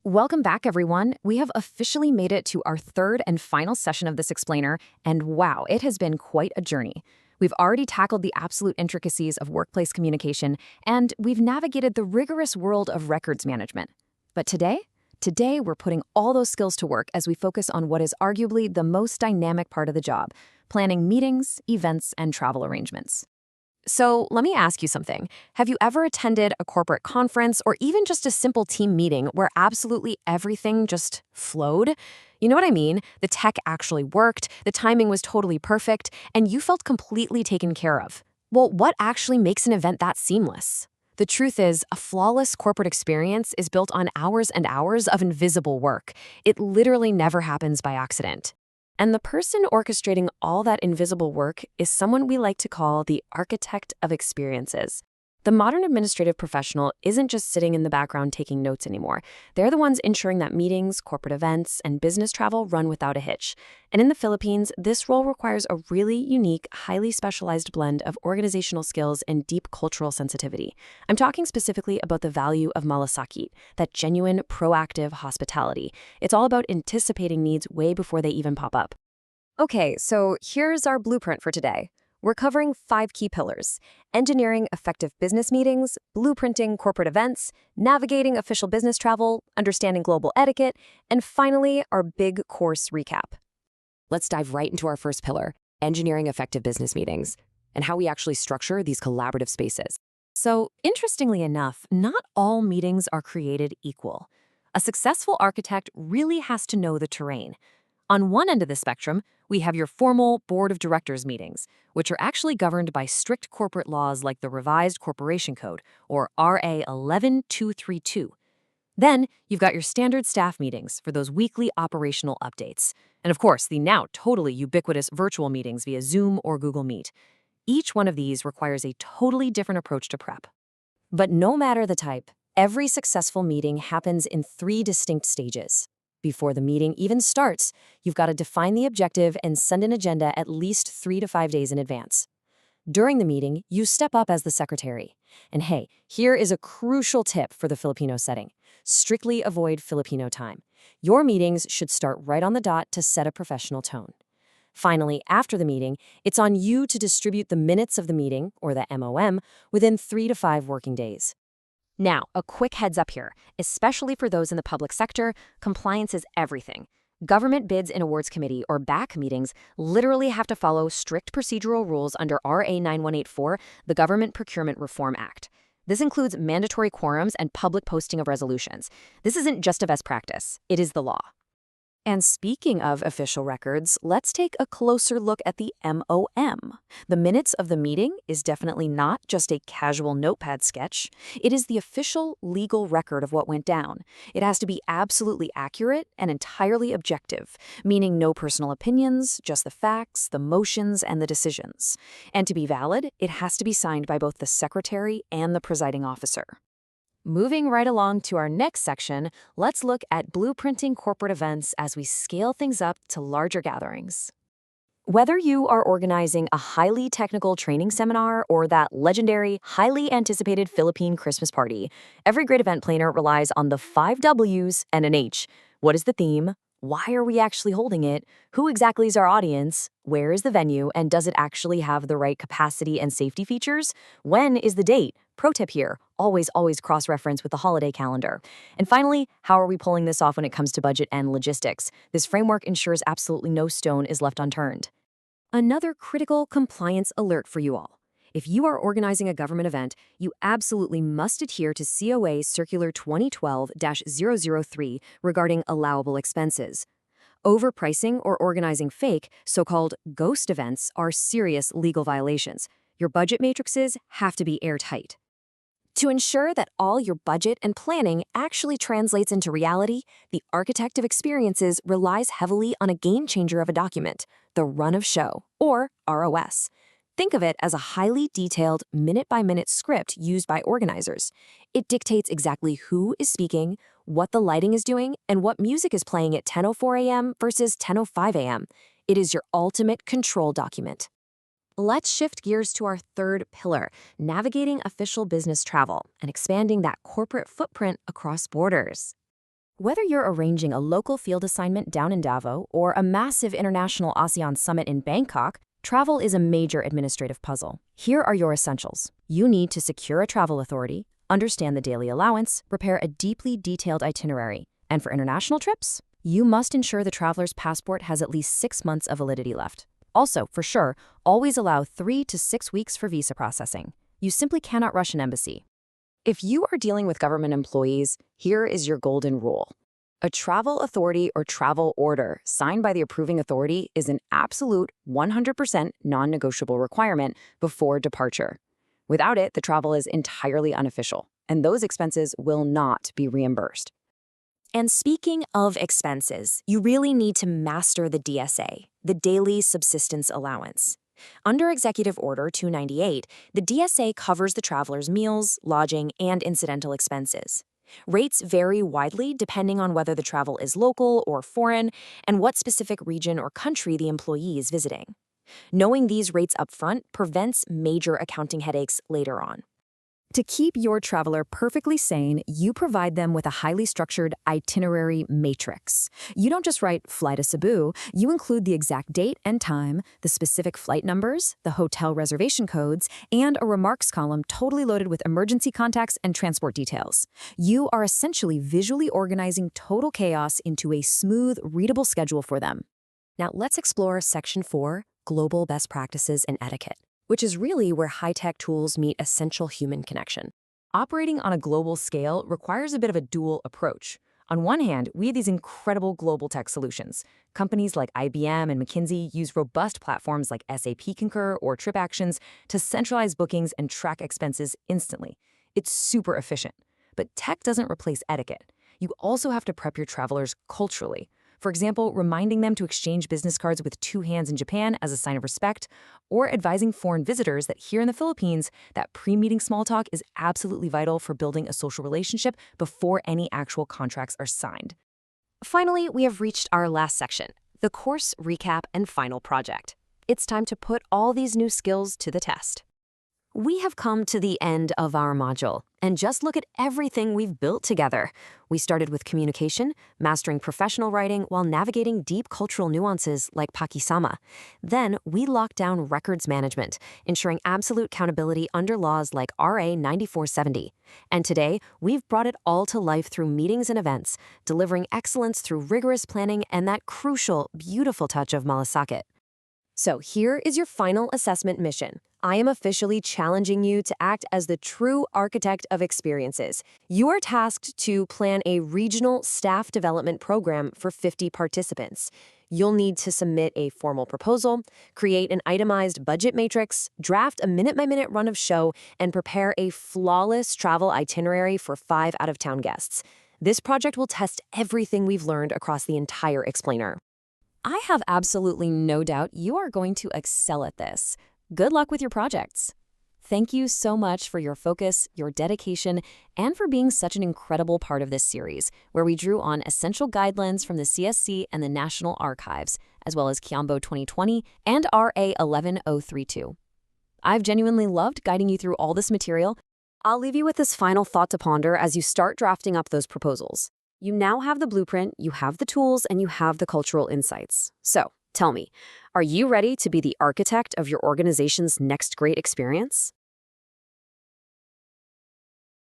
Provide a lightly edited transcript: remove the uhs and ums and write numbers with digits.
Welcome back, everyone. We have officially made it to our third and final session of this explainer, and wow, it has been quite a journey. We've already tackled the absolute intricacies of workplace communication, and we've navigated the rigorous world of records management. But today we're putting all those skills to work as we focus on what is arguably the most dynamic part of the job, planning meetings, events, and travel arrangements. So let me ask you something. Have you ever attended a corporate conference or even just a simple team meeting where absolutely everything just flowed? You know what I mean? The tech actually worked, the timing was totally perfect, and you felt completely taken care of. Well, what actually makes an event that seamless? The truth is, a flawless corporate experience is built on hours and hours of invisible work. It literally never happens by accident. And the person orchestrating all that invisible work is someone we like to call the architect of experiences. The modern administrative professional isn't just sitting in the background taking notes anymore. They're the ones ensuring that meetings, corporate events, and business travel run without a hitch. And in the Philippines, this role requires a really unique, highly specialized blend of organizational skills and deep cultural sensitivity. I'm talking specifically about the value of malasakit, that genuine, proactive hospitality. It's all about anticipating needs way before they even pop up. Okay, so here's our blueprint for today. We're covering 5 key pillars: engineering effective business meetings, blueprinting corporate events, navigating official business travel, understanding global etiquette, and finally, our big course recap. Let's dive right into our first pillar, engineering effective business meetings, and how we actually structure these collaborative spaces. So, interestingly enough, not all meetings are created equal. A successful architect really has to know the terrain. On one end of the spectrum, we have your formal board of directors meetings, which are actually governed by strict corporate laws like the Revised Corporation Code, or RA 11232. Then, you've got your standard staff meetings for those weekly operational updates. And of course, the now totally ubiquitous virtual meetings via Zoom or Google Meet. Each one of these requires a totally different approach to prep. But no matter the type, every successful meeting happens in 3 distinct stages. Before the meeting even starts, you've got to define the objective and send an agenda at least 3 to 5 days in advance. During the meeting, you step up as the secretary. And hey, here is a crucial tip for the Filipino setting. Strictly avoid Filipino time. Your meetings should start right on the dot to set a professional tone. Finally, after the meeting, it's on you to distribute the minutes of the meeting, or the MOM, within 3 to 5 working days. Now, a quick heads up here, especially for those in the public sector, compliance is everything. Government bids and awards committee, or BAC meetings, literally have to follow strict procedural rules under RA 9184, the Government Procurement Reform Act. This includes mandatory quorums and public posting of resolutions. This isn't just a best practice, it is the law. And speaking of official records, let's take a closer look at the MOM. The minutes of the meeting is definitely not just a casual notepad sketch. It is the official legal record of what went down. It has to be absolutely accurate and entirely objective, meaning no personal opinions, just the facts, the motions, and the decisions. And to be valid, it has to be signed by both the secretary and the presiding officer. Moving right along to our next section, let's look at blueprinting corporate events as we scale things up to larger gatherings. Whether you are organizing a highly technical training seminar or that legendary, highly anticipated Philippine Christmas party, every great event planner relies on the 5 W's and an H. What is the theme? Why are we actually holding it? Who exactly is our audience? Where is the venue? And does it actually have the right capacity and safety features? When is the date? Pro tip here, always cross-reference with the holiday calendar. And finally, how are we pulling this off when it comes to budget and logistics? This framework ensures absolutely no stone is left unturned. Another critical compliance alert for you all. If you are organizing a government event, you absolutely must adhere to COA Circular 2012-003 regarding allowable expenses. Overpricing or organizing fake, so-called ghost events, are serious legal violations. Your budget matrices have to be airtight. To ensure that all your budget and planning actually translates into reality, the architect of experiences relies heavily on a game changer of a document, the run of show, or ROS. Think of it as a highly detailed, minute-by-minute script used by organizers. It dictates exactly who is speaking, what the lighting is doing, and what music is playing at 10:04 a.m. versus 10:05 a.m. It is your ultimate control document. Let's shift gears to our third pillar, navigating official business travel and expanding that corporate footprint across borders. Whether you're arranging a local field assignment down in Davao or a massive international ASEAN summit in Bangkok, travel is a major administrative puzzle. Here are your essentials. You need to secure a travel authority, understand the daily allowance, prepare a deeply detailed itinerary. And for international trips, you must ensure the traveler's passport has at least 6 months of validity left. Also, for sure, always allow 3 to 6 weeks for visa processing. You simply cannot rush an embassy. If you are dealing with government employees, here is your golden rule. A travel authority or travel order signed by the approving authority is an absolute 100% non-negotiable requirement before departure. Without it, the travel is entirely unofficial, and those expenses will not be reimbursed. And speaking of expenses, you really need to master the DSA, the Daily Subsistence Allowance. Under Executive Order 298, the DSA covers the traveler's meals, lodging, and incidental expenses. Rates vary widely depending on whether the travel is local or foreign and what specific region or country the employee is visiting. Knowing these rates upfront prevents major accounting headaches later on. To keep your traveler perfectly sane, you provide them with a highly structured itinerary matrix. You don't just write "fly to Cebu," you include the exact date and time, the specific flight numbers, the hotel reservation codes, and a remarks column totally loaded with emergency contacts and transport details. You are essentially visually organizing total chaos into a smooth, readable schedule for them. Now let's explore Section 4, Global Best Practices and Etiquette, which is really where high-tech tools meet essential human connection. Operating on a global scale requires a bit of a dual approach. On one hand, we have these incredible global tech solutions. Companies like IBM and McKinsey use robust platforms like SAP Concur or TripActions to centralize bookings and track expenses instantly. It's super efficient. But tech doesn't replace etiquette. You also have to prep your travelers culturally. For example, reminding them to exchange business cards with 2 hands in Japan as a sign of respect, or advising foreign visitors that here in the Philippines, that pre-meeting small talk is absolutely vital for building a social relationship before any actual contracts are signed. Finally, we have reached our last section, the course recap and final project. It's time to put all these new skills to the test. We have come to the end of our module, and just look at everything we've built together. We started with communication, mastering professional writing while navigating deep cultural nuances like Pakisama. Then we locked down records management, ensuring absolute accountability under laws like RA 9470. And today, we've brought it all to life through meetings and events, delivering excellence through rigorous planning and that crucial, beautiful touch of malasakit. So here is your final assessment mission. I am officially challenging you to act as the true architect of experiences. You are tasked to plan a regional staff development program for 50 participants. You'll need to submit a formal proposal, create an itemized budget matrix, draft a minute-by-minute run of show, and prepare a flawless travel itinerary for 5 out-of-town guests. This project will test everything we've learned across the entire explainer. I have absolutely no doubt you are going to excel at this. Good luck with your projects. Thank you so much for your focus, your dedication, and for being such an incredible part of this series, where we drew on essential guidelines from the CSC and the National Archives, as well as Kiambo 2020 and RA 11032. I've genuinely loved guiding you through all this material. I'll leave you with this final thought to ponder as you start drafting up those proposals. You now have the blueprint, you have the tools, and you have the cultural insights. So, tell me, are you ready to be the architect of your organization's next great experience?